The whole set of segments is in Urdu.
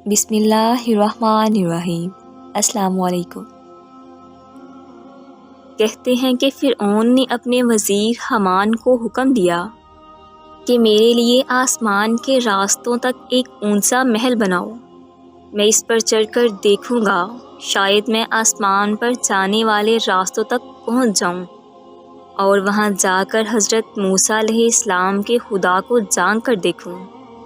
بسم اللہ الرحمن الرحیم۔ السلام علیکم۔ کہتے ہیں کہ فرعون نے اپنے وزیر حامان کو حکم دیا کہ میرے لیے آسمان کے راستوں تک ایک اونچا محل بناؤ، میں اس پر چڑھ کر دیکھوں گا، شاید میں آسمان پر جانے والے راستوں تک پہنچ جاؤں اور وہاں جا کر حضرت موسیٰ علیہ السلام کے خدا کو جان کر دیکھوں۔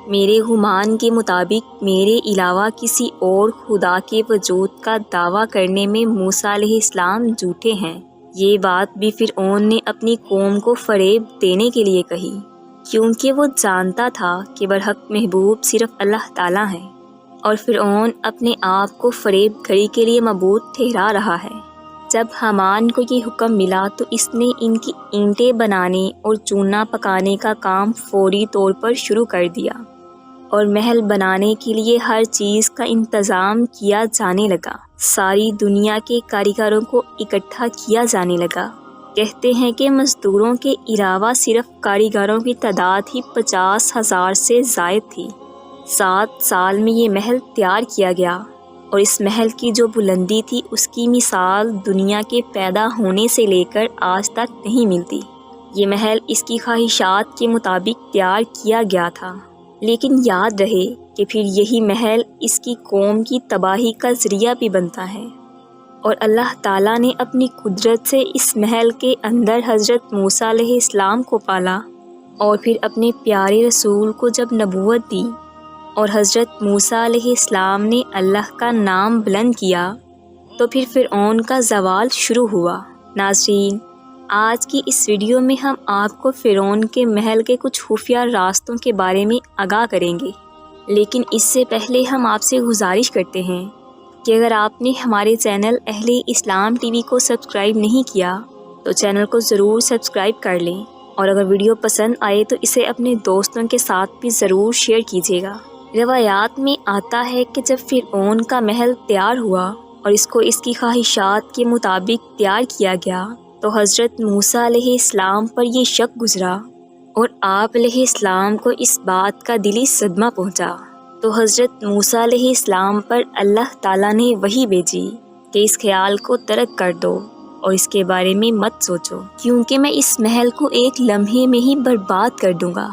میرے گمان کے مطابق میرے علاوہ کسی اور خدا کے وجود کا دعویٰ کرنے میں موسیٰ علیہ السلام جھوٹے ہیں۔ یہ بات بھی فرعون نے اپنی قوم کو فریب دینے کے لیے کہی، کیونکہ وہ جانتا تھا کہ برحق محبوب صرف اللہ تعالیٰ ہے، اور فرعون اپنے آپ کو فریب گھڑی کے لیے معبود ٹھہرا رہا ہے۔ جب حامان کو یہ حکم ملا تو اس نے ان کی اینٹیں بنانے اور چونا پکانے کا کام فوری طور پر شروع کر دیا، اور محل بنانے کے لیے ہر چیز کا انتظام کیا جانے لگا۔ ساری دنیا کے کاریگروں کو اکٹھا کیا جانے لگا۔ کہتے ہیں کہ مزدوروں کے علاوہ صرف کاریگروں کی تعداد ہی 50,000 سے زائد تھی۔ 7 سال میں یہ محل تیار کیا گیا، اور اس محل کی جو بلندی تھی اس کی مثال دنیا کے پیدا ہونے سے لے کر آج تک نہیں ملتی۔ یہ محل اس کی خواہشات کے مطابق تیار کیا گیا تھا، لیکن یاد رہے کہ پھر یہی محل اس کی قوم کی تباہی کا ذریعہ بھی بنتا ہے، اور اللہ تعالیٰ نے اپنی قدرت سے اس محل کے اندر حضرت موسیٰ علیہ السلام کو پالا، اور پھر اپنے پیارے رسول کو جب نبوت دی اور حضرت موسیٰ علیہ السلام نے اللہ کا نام بلند کیا تو پھر فرعون کا زوال شروع ہوا۔ ناظرین، آج کی اس ویڈیو میں ہم آپ کو فرعون کے محل کے کچھ خفیہ راستوں کے بارے میں آگاہ کریں گے، لیکن اس سے پہلے ہم آپ سے گزارش کرتے ہیں کہ اگر آپ نے ہمارے چینل اہل اسلام ٹی وی کو سبسکرائب نہیں کیا تو چینل کو ضرور سبسکرائب کر لیں، اور اگر ویڈیو پسند آئے تو اسے اپنے دوستوں کے ساتھ بھی ضرور شیئر کیجیے گا۔ روایات میں آتا ہے کہ جب فرعون کا محل تیار ہوا اور اس کو اس کی خواہشات کے مطابق تیار کیا گیا تو حضرت موسیٰ علیہ السلام پر یہ شک گزرا، اور آپ علیہ السلام کو اس بات کا دلی صدمہ پہنچا۔ تو حضرت موسیٰ علیہ السلام پر اللہ تعالیٰ نے وحی بھیجی کہ اس خیال کو ترک کر دو اور اس کے بارے میں مت سوچو، کیونکہ میں اس محل کو ایک لمحے میں ہی برباد کر دوں گا۔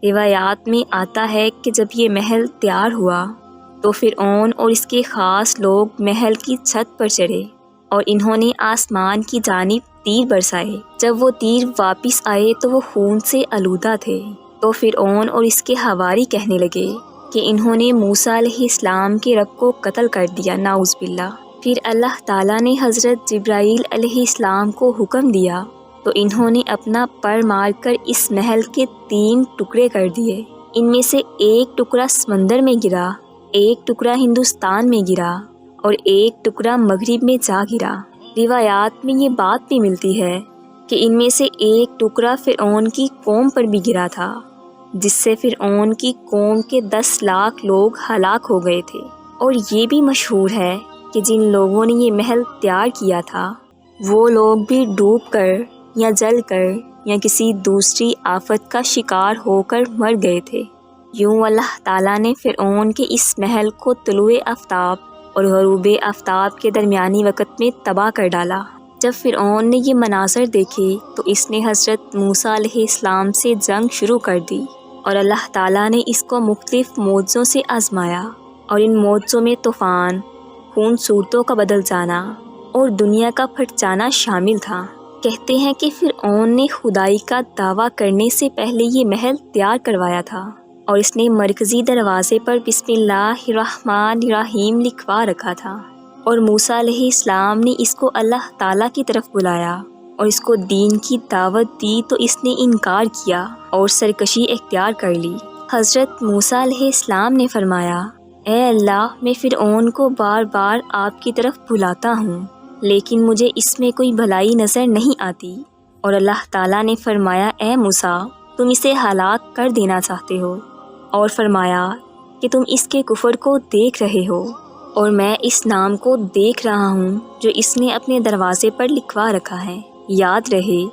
روایات میں آتا ہے کہ جب یہ محل تیار ہوا تو فرعون اور اس کے خاص لوگ محل کی چھت پر چڑھے، اور انہوں نے آسمان کی جانب تیر برسائے۔ جب وہ تیر واپس آئے تو وہ خون سے آلودہ تھے، تو فرعون اور اس کے حواری کہنے لگے کہ انہوں نے موسیٰ علیہ السلام کے رب کو قتل کر دیا، نعوذ باللہ۔ پھر اللہ تعالیٰ نے حضرت جبرائیل علیہ السلام کو حکم دیا تو انہوں نے اپنا پر مار کر اس محل کے 3 ٹکڑے کر دیے۔ ان میں سے ایک ٹکڑا سمندر میں گرا، ایک ٹکڑا ہندوستان میں گرا، اور ایک ٹکڑا مغرب میں جا گرا۔ روایات میں یہ بات بھی ملتی ہے کہ ان میں سے ایک ٹکڑا فرعون کی قوم پر بھی گرا تھا، جس سے فرعون کی قوم کے 10 لاکھ لوگ ہلاک ہو گئے تھے۔ اور یہ بھی مشہور ہے کہ جن لوگوں نے یہ محل تیار کیا تھا وہ لوگ بھی ڈوب کر یا جل کر یا کسی دوسری آفت کا شکار ہو کر مر گئے تھے۔ یوں اللہ تعالیٰ نے فرعون کے اس محل کو طلوع آفتاب اور غروب آفتاب کے درمیانی وقت میں تباہ کر ڈالا۔ جب فرعون نے یہ مناظر دیکھے تو اس نے حضرت موسیٰ علیہ السلام سے جنگ شروع کر دی، اور اللہ تعالیٰ نے اس کو مختلف معجزوں سے آزمایا، اور ان معجزوں میں طوفان، خون صورتوں کا بدل جانا اور دنیا کا پھٹ جانا شامل تھا۔ کہتے ہیں کہ فرعون نے خدائی کا دعویٰ کرنے سے پہلے یہ محل تیار کروایا تھا، اور اس نے مرکزی دروازے پر بسم اللہ الرحمن الرحیم لکھوا رکھا تھا، اور موسیٰ علیہ السلام نے اس کو اللہ تعالیٰ کی طرف بلایا اور اس کو دین کی دعوت دی تو اس نے انکار کیا اور سرکشی اختیار کر لی۔ حضرت موسیٰ علیہ السلام نے فرمایا، اے اللہ، میں فرعون کو بار بار آپ کی طرف بلاتا ہوں، لیکن مجھے اس میں کوئی بھلائی نظر نہیں آتی۔ اور اللہ تعالیٰ نے فرمایا، اے موسیٰ، تم اسے ہلاک کر دینا چاہتے ہو، اور فرمایا کہ تم اس کے کفر کو دیکھ رہے ہو، اور میں اس نام کو دیکھ رہا ہوں جو اس نے اپنے دروازے پر لکھوا رکھا ہے۔ یاد رہے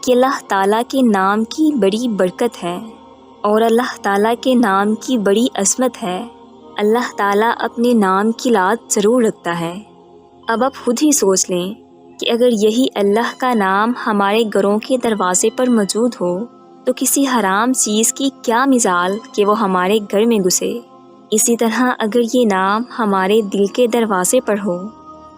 کہ اللہ تعالیٰ کے نام کی بڑی برکت ہے، اور اللہ تعالیٰ کے نام کی بڑی عظمت ہے، اللہ تعالیٰ اپنے نام کی لات ضرور رکھتا ہے۔ اب آپ خود ہی سوچ لیں کہ اگر یہی اللہ کا نام ہمارے گھروں کے دروازے پر موجود ہو تو کسی حرام چیز کی کیا مثال کہ وہ ہمارے گھر میں گھسے۔ اسی طرح اگر یہ نام ہمارے دل کے دروازے پر ہو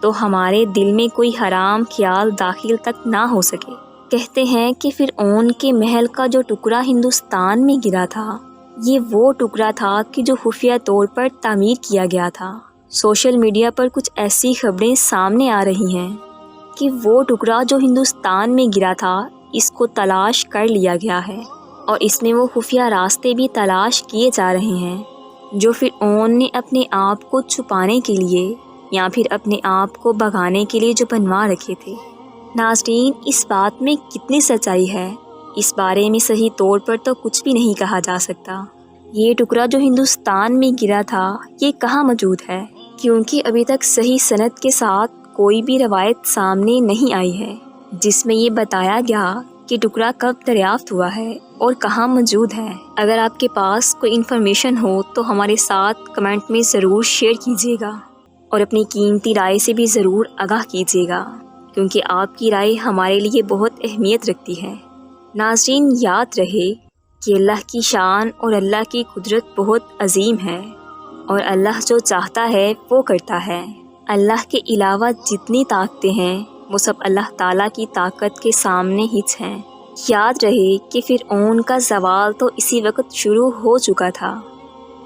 تو ہمارے دل میں کوئی حرام خیال داخل تک نہ ہو سکے۔ کہتے ہیں کہ فرعون کے محل کا جو ٹکڑا ہندوستان میں گرا تھا، یہ وہ ٹکڑا تھا کہ جو خفیہ طور پر تعمیر کیا گیا تھا۔ سوشل میڈیا پر کچھ ایسی خبریں سامنے آ رہی ہیں کہ وہ ٹکڑا جو ہندوستان میں گرا تھا، اس کو تلاش کر لیا گیا ہے اور اس میں وہ خفیہ راستے بھی تلاش کیے جا رہے ہیں جو فرعون نے اپنے آپ کو چھپانے کے لیے یا پھر اپنے آپ کو بھگانے کے لیے جو بنوا رکھے تھے۔ ناظرین، اس بات میں کتنی سچائی ہے، اس بارے میں صحیح طور پر تو کچھ بھی نہیں کہا جا سکتا۔ یہ ٹکڑا جو ہندوستان میں گرا تھا، یہ کہاں موجود ہے؟ کیونکہ ابھی تک صحیح سند کے ساتھ کوئی بھی روایت سامنے نہیں آئی ہے جس میں یہ بتایا گیا کہ ٹکڑا کب دریافت ہوا ہے اور کہاں موجود ہے۔ اگر آپ کے پاس کوئی انفارمیشن ہو تو ہمارے ساتھ کمنٹ میں ضرور شیئر کیجیے گا اور اپنی قیمتی رائے سے بھی ضرور آگاہ کیجیے گا، کیونکہ آپ کی رائے ہمارے لیے بہت اہمیت رکھتی ہے۔ ناظرین، یاد رہے کہ اللہ کی شان اور اللہ کی قدرت بہت عظیم ہے اور اللہ جو چاہتا ہے وہ کرتا ہے۔ اللہ کے علاوہ جتنی طاقتیں ہیں وہ سب اللہ تعالیٰ کی طاقت کے سامنے ہچ ہیں۔ یاد رہے کہ فرعون کا زوال تو اسی وقت شروع ہو چکا تھا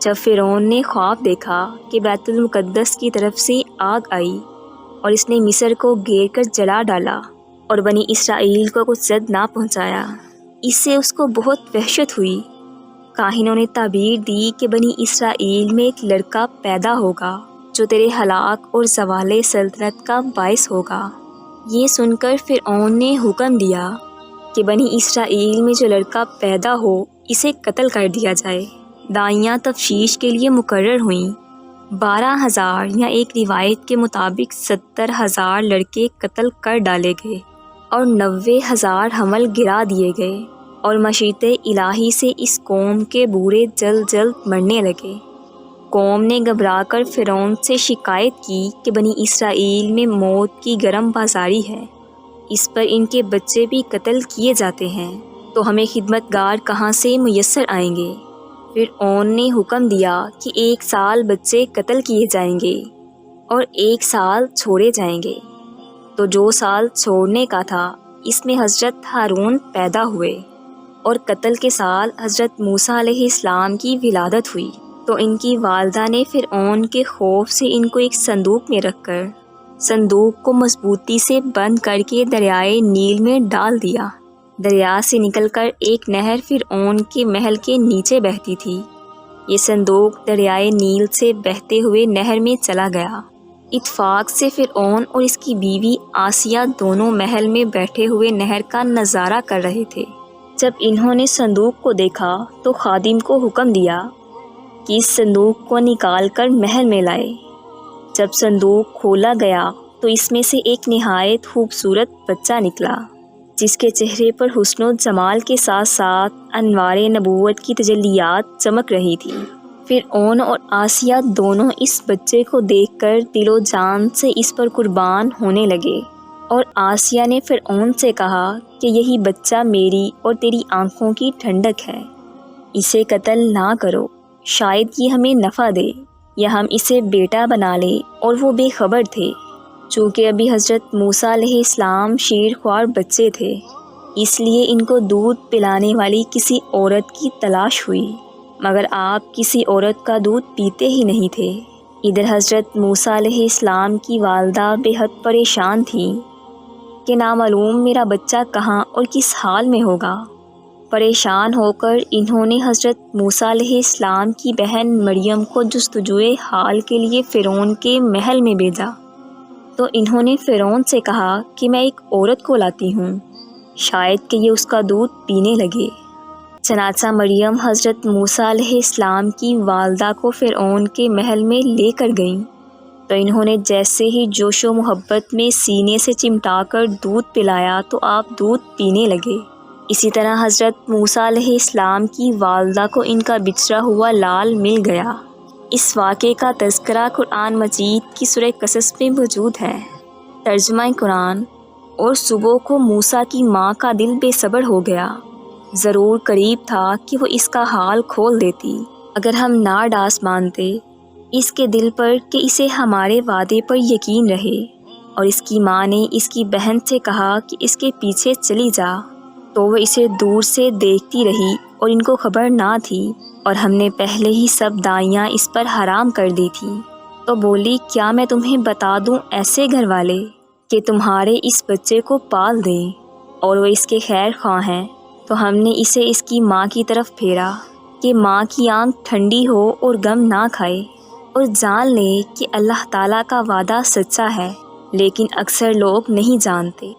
جب فرعون نے خواب دیکھا کہ بیت المقدس کی طرف سے آگ آئی اور اس نے مصر کو گھیر کر جلا ڈالا اور بنی اسرائیل کو کچھ زد نہ پہنچایا۔ اس سے اس کو بہت وحشت ہوئی۔ کاہنوں نے تعبیر دی کہ بنی اسرائیل میں ایک لڑکا پیدا ہوگا جو تیرے ہلاک اور زوال سلطنت کا باعث ہوگا۔ یہ سن کر فرعون نے حکم دیا کہ بنی اسرائیل میں جو لڑکا پیدا ہو اسے قتل کر دیا جائے۔ دائیاں تفتیش کے لیے مقرر ہوئیں۔ 12,000 یا ایک روایت کے مطابق 70,000 لڑکے قتل کر ڈالے گئے اور 90,000 حمل گرا دیے گئے، اور مشیت الہی سے اس قوم کے بوڑھے جلد جلد مرنے لگے۔ قوم نے گھبرا کر فرعون سے شکایت کی کہ بنی اسرائیل میں موت کی گرم بازاری ہے، اس پر ان کے بچے بھی قتل کیے جاتے ہیں، تو ہمیں خدمتگار کہاں سے میسر آئیں گے؟ فرعون نے حکم دیا کہ 1 سال بچے قتل کیے جائیں گے اور 1 سال چھوڑے جائیں گے۔ تو جو سال چھوڑنے کا تھا اس میں حضرت ہارون پیدا ہوئے، اور قتل کے سال حضرت موسیٰ علیہ السلام کی ولادت ہوئی۔ تو ان کی والدہ نے فرعون کے خوف سے ان کو ایک صندوق میں رکھ کر صندوق کو مضبوطی سے بند کر کے دریائے نیل میں ڈال دیا۔ دریا سے نکل کر ایک نہر فرعون کے محل کے نیچے بہتی تھی۔ یہ صندوق دریائے نیل سے بہتے ہوئے نہر میں چلا گیا۔ اتفاق سے فرعون اور اس کی بیوی آسیہ دونوں محل میں بیٹھے ہوئے نہر کا نظارہ کر رہے تھے۔ جب انہوں نے صندوق کو دیکھا تو خادم کو حکم دیا کہ اس صندوق کو نکال کر محل میں لائے۔ جب صندوق کھولا گیا تو اس میں سے ایک نہایت خوبصورت بچہ نکلا، جس کے چہرے پر حسن و جمال کے ساتھ ساتھ انوار نبوت کی تجلیات چمک رہی تھی۔ فرعون اور آسیہ دونوں اس بچے کو دیکھ کر دل و جان سے اس پر قربان ہونے لگے، اور آسیہ نے فرعون سے کہا کہ یہی بچہ میری اور تیری آنکھوں کی ٹھنڈک ہے، اسے قتل نہ کرو، شاید یہ ہمیں نفع دے یا ہم اسے بیٹا بنا لیں۔ اور وہ بے خبر تھے، چونکہ ابھی حضرت موسیٰ علیہ السلام شیر خوار بچے تھے، اس لیے ان کو دودھ پلانے والی کسی عورت کی تلاش ہوئی، مگر آپ کسی عورت کا دودھ پیتے ہی نہیں تھے۔ ادھر حضرت موسیٰ علیہ السلام کی والدہ بے حد پریشان تھیں کہ نامعلوم میرا بچہ کہاں اور کس حال میں ہوگا۔ پریشان ہو کر انہوں نے حضرت موسیٰ علیہ السلام کی بہن مریم کو جستجوئے حال کے لیے فرعون کے محل میں بھیجا۔ تو انہوں نے فرعون سے کہا کہ میں ایک عورت کو لاتی ہوں، شاید کہ یہ اس کا دودھ پینے لگے۔ چنانچہ مریم حضرت موسیٰ علیہ السلام کی والدہ کو فرعون کے محل میں لے کر گئیں، تو انہوں نے جیسے ہی جوش و محبت میں سینے سے چمٹا کر دودھ پلایا تو آپ دودھ پینے لگے۔ اسی طرح حضرت موسیٰ علیہ السلام کی والدہ کو ان کا بچھڑا ہوا لال مل گیا۔ اس واقعے کا تذکرہ قرآن مجید کی سورہ قصص میں موجود ہے۔ ترجمہ قرآن: اور صبح کو موسیٰ کی ماں کا دل بے صبر ہو گیا، ضرور قریب تھا کہ وہ اس کا حال کھول دیتی اگر ہم نہ ڈاس مانتے اس کے دل پر کہ اسے ہمارے وعدے پر یقین رہے۔ اور اس کی ماں نے اس کی بہن سے کہا کہ اس کے پیچھے چلی جا، تو وہ اسے دور سے دیکھتی رہی اور ان کو خبر نہ تھی، اور ہم نے پہلے ہی سب دائیاں اس پر حرام کر دی تھیں۔ تو بولی، کیا میں تمہیں بتا دوں ایسے گھر والے کہ تمہارے اس بچے کو پال دیں اور وہ اس کے خیر خواہ ہیں؟ تو ہم نے اسے اس کی ماں کی طرف پھیرا کہ ماں کی آنکھ ٹھنڈی ہو اور غم نہ کھائے، اور جان لے کہ اللہ تعالیٰ کا وعدہ سچا ہے، لیکن اکثر لوگ نہیں جانتے۔